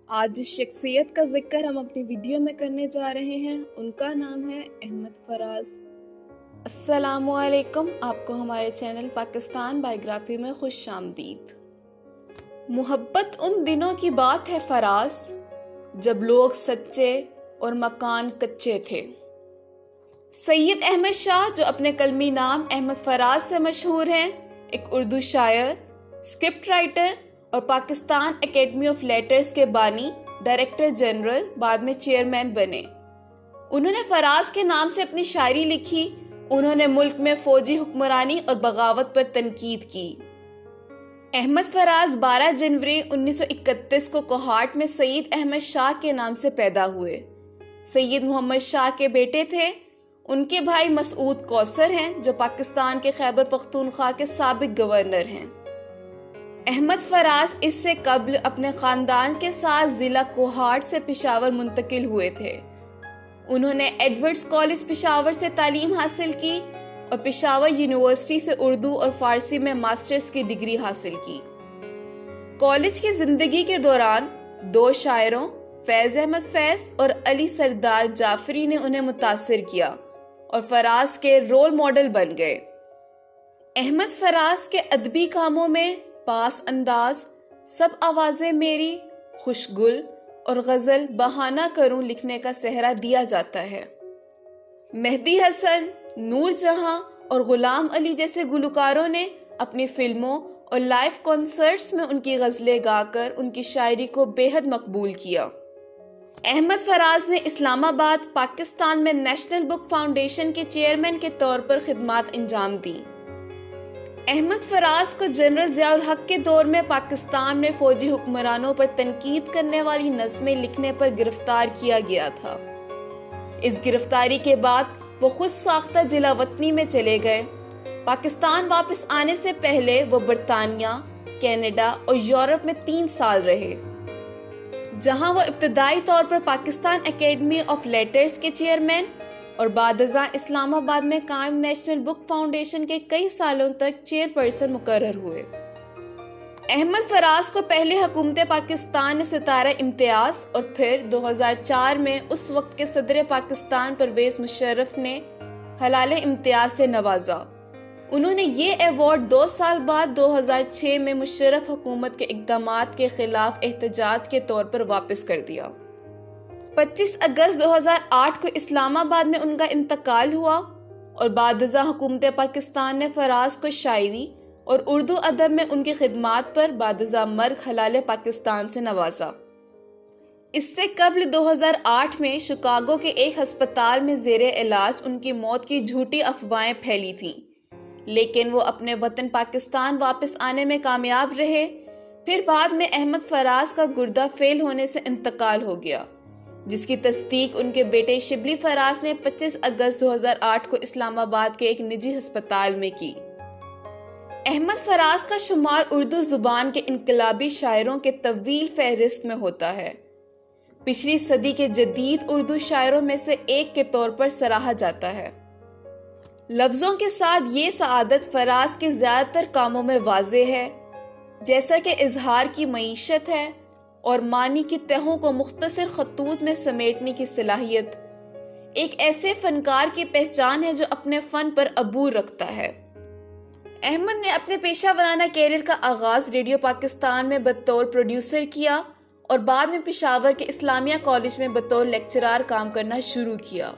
आज जिस शख्सियत का जिक्र हम अपनी वीडियो में करने जा रहे हैं उनका नाम है अहमद फराज। अस्सलामुअलैकुम, आपको हमारे चैनल पाकिस्तान बायोग्राफी में खुश आमदीद। मोहब्बत उन दिनों की बात है फराज, जब लोग सच्चे और मकान कच्चे थे। सैयद अहमद शाह, जो अपने कलमी नाम अहमद फराज से मशहूर हैं, एक उर्दू शायर, स्क्रिप्ट राइटर और पाकिस्तान एकेडमी ऑफ लेटर्स के बानी, डायरेक्टर जनरल, बाद में चेयरमैन बने। उन्होंने फराज के नाम से अपनी शायरी लिखी। उन्होंने मुल्क में फौजी हुक्मरानी और बगावत पर तनकीद की। अहमद फराज 12 जनवरी 1931 को कोहाट में सैयद अहमद शाह के नाम से पैदा हुए। सैयद मोहम्मद शाह के बेटे थे। उनके भाई मसूद कौसर हैं, जो पाकिस्तान के खैबर पख्तूनख्वा के साबिक गवर्नर हैं। अहमद फराज इससे कबल अपने ख़ानदान के साथ ज़िला कोहाट से पेशावर मुंतकिल हुए थे। उन्होंने एडवर्ड्स कॉलेज पेशावर से तालीम हासिल की और पेशावर यूनिवर्सिटी से उर्दू और फ़ारसी में मास्टर्स की डिग्री हासिल की। कॉलेज की ज़िंदगी के दौरान दो शायरों, फैज़ अहमद फैज़ और अली सरदार जाफरी ने उन्हें मुतासिर किया और फराज के रोल मॉडल बन गए। अहमद फराज के अदबी कामों में पास अंदाज, सब आवाज़ें मेरी, खुशगुल और गज़ल बहाना करूं लिखने का सेहरा दिया जाता है। मेहदी हसन, नूर जहां और गुलाम अली जैसे गुलकारों ने अपनी फिल्मों और लाइव कॉन्सर्ट्स में उनकी गज़लें गाकर उनकी शायरी को बेहद मकबूल किया। अहमद फराज ने इस्लामाबाद, पाकिस्तान में नेशनल बुक फाउंडेशन के चेयरमैन के तौर पर खिदमात अंजाम दी। अहमद फराज को जनरल ज़ियाउल हक के दौर में पाकिस्तान में फौजी हुक्मरानों पर तनकीद करने वाली नज़में लिखने पर गिरफ्तार किया गया था। इस गिरफ्तारी के बाद वो खुद साख्ता जिला वतनी में चले गए। पाकिस्तान वापस आने से पहले वो बरतानिया, कनाडा और यूरोप में 3 साल रहे, जहां वो इब्तदाई तौर पर पाकिस्तान एकेडमी ऑफ लेटर्स के चेयरमैन और बादज़ा इस्लामाबाद में कायम नेशनल बुक फाउंडेशन के कई सालों तक चेयरपर्सन मुकर्रर हुए। अहमद फराज को पहले हुकूमत पाकिस्तान ने सितारा इम्तियाज़ और फिर 2004 में उस वक्त के सदर पाकिस्तान परवेज़ मुशर्रफ ने हलाले इम्तियाज़ से नवाजा। उन्होंने ये अवार्ड 2 साल बाद 2006 में मुशर्रफ हुकूमत के इक़दामात के खिलाफ एहतजाज के तौर पर वापस कर दिया। 25 अगस्त 2008 को इस्लामाबाद में उनका इंतकाल हुआ और बादज़ा हुकूमत पाकिस्तान ने फराज को शायरी और उर्दू अदब में उनकी खिदमात पर बादज़ा मर्ग हलाले पाकिस्तान से नवाजा। इससे कबल 2008 में शिकागो के एक अस्पताल में ज़ेरे इलाज उनकी मौत की झूठी अफवाहें फैली थीं, लेकिन वो अपने वतन पाकिस्तान वापस आने में कामयाब रहे। फिर बाद में अहमद फराज का गुर्दा फेल होने से इंतकाल हो गया, जिसकी तस्दीक उनके बेटे शिबली फराज ने 25 अगस्त 2008 को इस्लामाबाद के एक निजी अस्पताल में की। अहमद फराज का शुमार उर्दू जुबान के इनकलाबी शायरों के तवील फहरिस्त में होता है। पिछली सदी के जदीद उर्दू शायरों में से एक के तौर पर सराहा जाता है। लफ्ज़ों के साथ ये सआदत फराज के ज़्यादातर कामों में वाज़े है, जैसा कि इजहार की मईशत है और मानी की तहों को मुख्तसर खतूत में समेटने की सलाहियत एक ऐसे फनकार की पहचान है जो अपने फ़न पर अबूर रखता है। अहमद ने अपने पेशा वराना कैरियर का आगाज़ रेडियो पाकिस्तान में बतौर प्रोड्यूसर किया और बाद में पेशावर के इस्लामिया कॉलेज में बतौर लेक्चरार काम करना शुरू किया।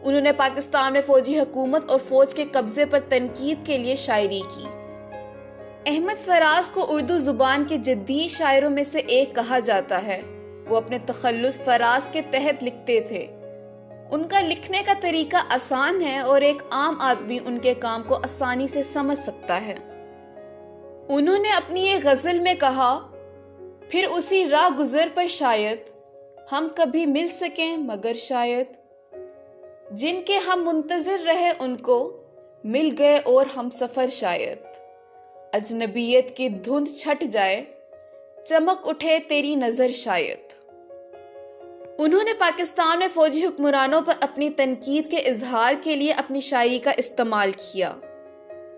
उन्होंने पाकिस्तान में फ़ौजी हुकूमत और फ़ौज के कब्ज़े पर तनकीद के लिए शायरी की। अहमद फराज को उर्दू ज़ुबान के जद्दी शायरों में से एक कहा जाता है। वो अपने तखल्लुस फराज के तहत लिखते थे। उनका लिखने का तरीका आसान है और एक आम आदमी उनके काम को आसानी से समझ सकता है। उन्होंने अपनी एक गज़ल में कहा, फिर उसी राह गुज़र पर शायद हम कभी मिल सकें, मगर शायद जिनके हम मुंतज़िर रहे उनको मिल गए और हम सफ़र शायद। अजनबियत की धुंध छट जाए, चमक उठे तेरी नज़र शायद। उन्होंने पाकिस्तान में फौजी हुक्मरानों पर अपनी तनकीद के इजहार के लिए अपनी शायरी का इस्तेमाल किया,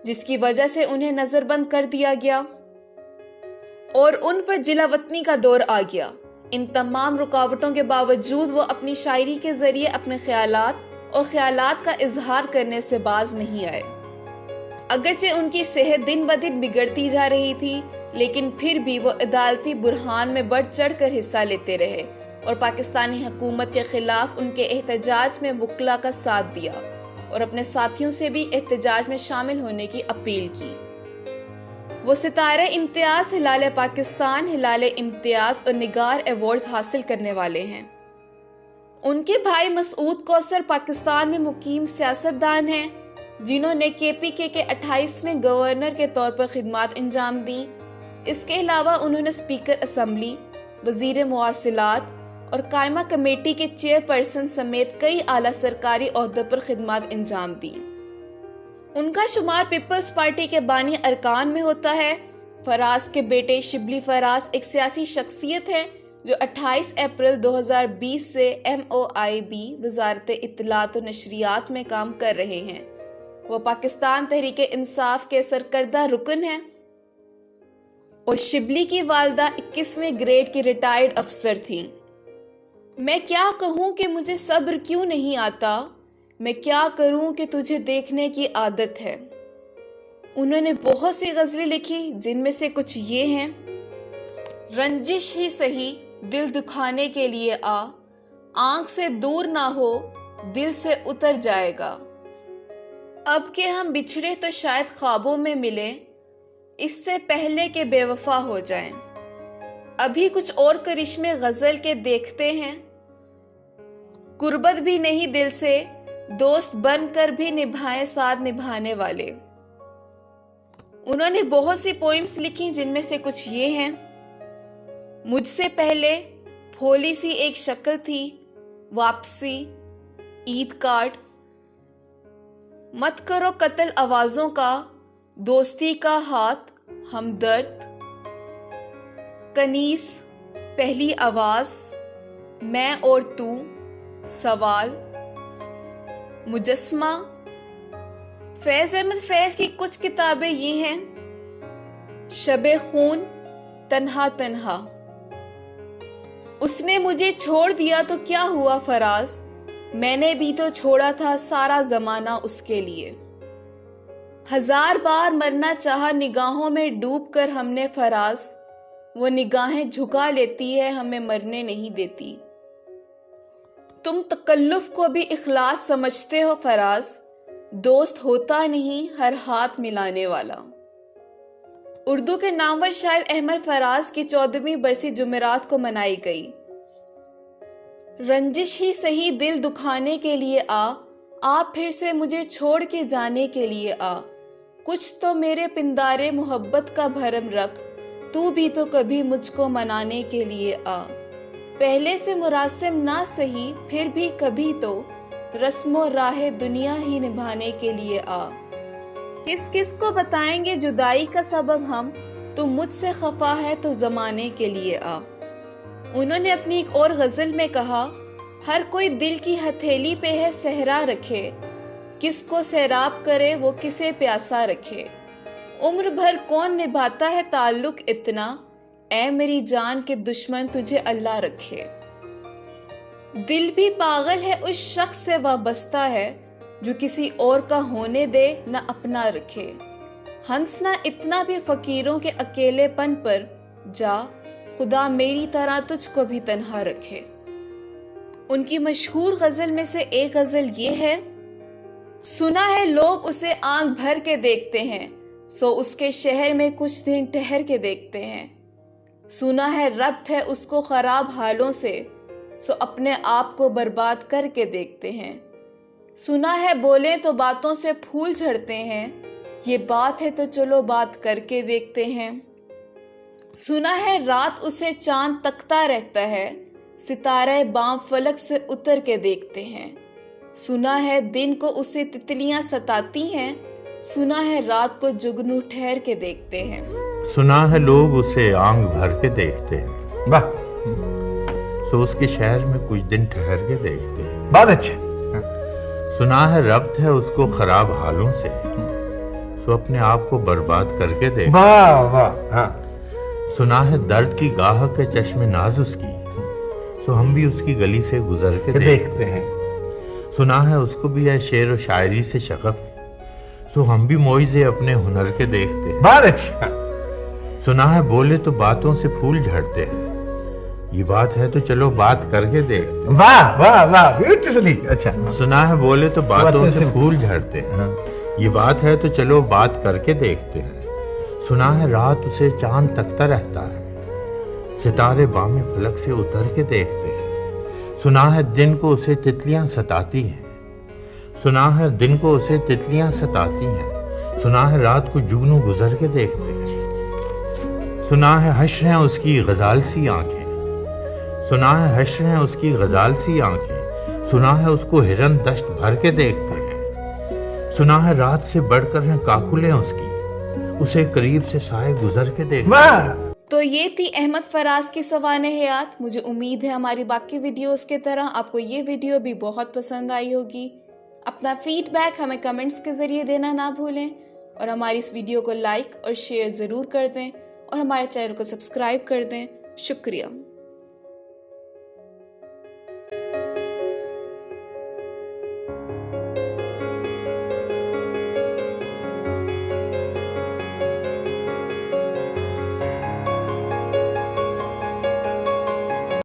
जिसकी वजह से उन्हें नज़रबंद कर दिया गया और उन पर जिला वतनी का दौर आ गया। इन तमाम रुकावटों के बावजूद वो अपनी शायरी के ज़रिए अपने ख्यालात और ख्यालात का इजहार करने से बाज नहीं आए। अगरचे उनकी सेहत दिन ब दिन बिगड़ती जा रही थी, लेकिन फिर भी वो अदालती बुरहान में बढ़ चढ़ कर हिस्सा लेते रहे और पाकिस्तानी हुकूमत के खिलाफ उनके एहतजाज में वकला का साथ दिया और अपने साथियों से भी एहतजाज में शामिल होने की अपील की। वो सितारे इम्तियाज, हिलाल पाकिस्तान, हिलाल इम्तियाज और निगार अवार्ड्स हासिल करने वाले हैं। उनके भाई मसूद कौसर पाकिस्तान में मुकीम सियासतदान हैं, जिन्होंने KPK के 28वें गवर्नर के तौर पर खिदमत अंजाम दी। इसके अलावा उन्होंने स्पीकर असम्बली, वजीर मुवासिलात और कायमा कमेटी के चेयरपर्सन समेत कई आला सरकारी ओहदों पर खिदमत अंजाम दी। उनका शुमार पीपल्स पार्टी के बानी अरकान में होता है। फराज के बेटे शिबली फराज एक सियासी शख्सियत हैं जो 28 अप्रैल 2020 से MOIB वजारत इत्तलात और नशरियात में काम कर रहे हैं। वो पाकिस्तान तहरीक इंसाफ के सरकर्दा रुकन हैं और शिबली की वालदा 21वें ग्रेड की रिटायर्ड अफसर थीं। मैं क्या कहूँ कि मुझे सब्र क्यों नहीं आता, मैं क्या करूँ कि तुझे देखने की आदत है। उन्होंने बहुत सी गज़लें लिखी, जिनमें से कुछ ये हैं। रंजिश ही सही दिल दुखाने के लिए आ, आंख से दूर ना हो दिल से उतर जाएगा। अब के हम बिछड़े तो शायद ख्वाबों में मिले, इससे पहले के बेवफा हो जाएं। अभी कुछ और करिश्मे गजल के देखते हैं, कुर्बत भी नहीं दिल से, दोस्त बनकर भी निभाए साथ निभाने वाले। उन्होंने बहुत सी पोइम्स लिखी, जिनमें से कुछ ये हैं। मुझसे पहले भोली सी एक शक्ल थी, वापसी, ईद कार्ड, मत करो कत्ल आवाजों का, दोस्ती का हाथ, हमदर्द, कनीस, पहली आवाज, मैं और तू, सवाल, मुजस्मा। फैज अहमद फैज की कुछ किताबें ये हैं। शबे खून, तन्हा तन्हा, उसने मुझे छोड़ दिया तो क्या हुआ फराज, मैंने भी तो छोड़ा था सारा जमाना उसके लिए। 1000 बार मरना चाहा निगाहों में डूब कर हमने फराज, वो निगाहें झुका लेती है हमें मरने नहीं देती। तुम तकल्लुफ को भी इखलास समझते हो फराज, दोस्त होता नहीं हर हाथ मिलाने वाला। उर्दू के नामवर शायर अहमद फराज की 14वीं बरसी जुमेरात को मनाई गई। रंजिश ही सही दिल दुखाने के लिए आ फिर से मुझे छोड़ के जाने के लिए आ, कुछ तो मेरे पिंदारे मोहब्बत का भरम रख, तू भी तो कभी मुझको मनाने के लिए आ। पहले से मुरासिम ना सही फिर भी कभी तो, रस्मों राहे दुनिया ही निभाने के लिए आ। किस किस को बताएंगे जुदाई का सबब हम, तुम मुझसे खफा है तो जमाने के लिए आ। उन्होंने अपनी एक और गजल में कहा, हर कोई दिल की हथेली पे है सहरा रखे, किसको सैराब करे वो किसे प्यासा रखे। उम्र भर कौन निभाता है ताल्लुक इतना, ऐ मेरी जान के दुश्मन तुझे अल्लाह रखे। दिल भी पागल है उस शख्स से वाबस्ता है, जो किसी और का होने दे न अपना रखे। हंसना इतना भी फकीरों के अकेलेपन पर, जा खुदा मेरी तरह तुझको भी तन्हा रखे। उनकी मशहूर गजल में से एक गजल ये है। सुना है लोग उसे आंख भर के देखते हैं, सो उसके शहर में कुछ दिन ठहर के देखते हैं। सुना है रब्त है उसको खराब हालों से, सो अपने आप को बर्बाद करके देखते हैं। सुना है बोले तो बातों से फूल झड़ते हैं, ये बात है तो चलो बात करके देखते हैं। सुना है रात उसे चांद तकता रहता है, सितारे बाम फलक से उतर के देखते हैं। सुना है दिन को उसे तितलियां सताती हैं, सुना है रात को जुगनू ठहर के देखते हैं। सुना है लोग उसे आंख भर के देखते हैं, वाह, सो उसके शहर में कुछ दिन ठहर के देखते हैं। बहुत अच्छे। सुना है रब्त है उसको खराब हालों से, सो अपने आप को बर्बाद करके देखते। वाह वाह। हाँ। सुना है दर्द की गाह के चश्मे नाज उसकी, सो हम भी उसकी गली से गुजर के देखते हैं। सुना है उसको भी है शेर और शायरी से शगफ, सो हम भी मोइज़े अपने हुनर के देखते हैं। बहुत अच्छा। सुना है बोले तो बातों से फूल झड़ते हैं, ये बात है तो चलो बात करके देखते हैं। वाह वाह वाह, ब्यूटीफुली। अच्छा। सुना है बोले तो बातों से फूल झड़ते हैं, ये बात है तो चलो बात करके देखते हैं। सुना है रात उसे चांद तकता रहता है, सितारे बामे फलक से उतर के देखते हैं। सुना है दिन को उसे तितलियां सताती हैं, सुना है दिन को उसे तितलियां सताती हैं। सुना है रात को जुगनू गुजर के देखते हैं। सुना है हश्र हैं उसकी गजाल सी आंखें, सुना है हश्र हैं उसकी गजाल सी आंखें। सुना है उसको हिरन दश्त भर के देखते हैं। सुना है रात से बढ़कर हैं काकुलें उसकी, उसे करीब से साए गुजर के देखते हैं। तो ये थी अहमद फराज की सवाने हयात। मुझे उम्मीद है हमारी बाकी वीडियोस के तरह आपको ये वीडियो भी बहुत पसंद आई होगी। अपना फीडबैक हमें कमेंट्स के ज़रिए देना ना भूलें और हमारी इस वीडियो को लाइक और शेयर ज़रूर कर दें और हमारे चैनल को सब्सक्राइब कर दें। शुक्रिया।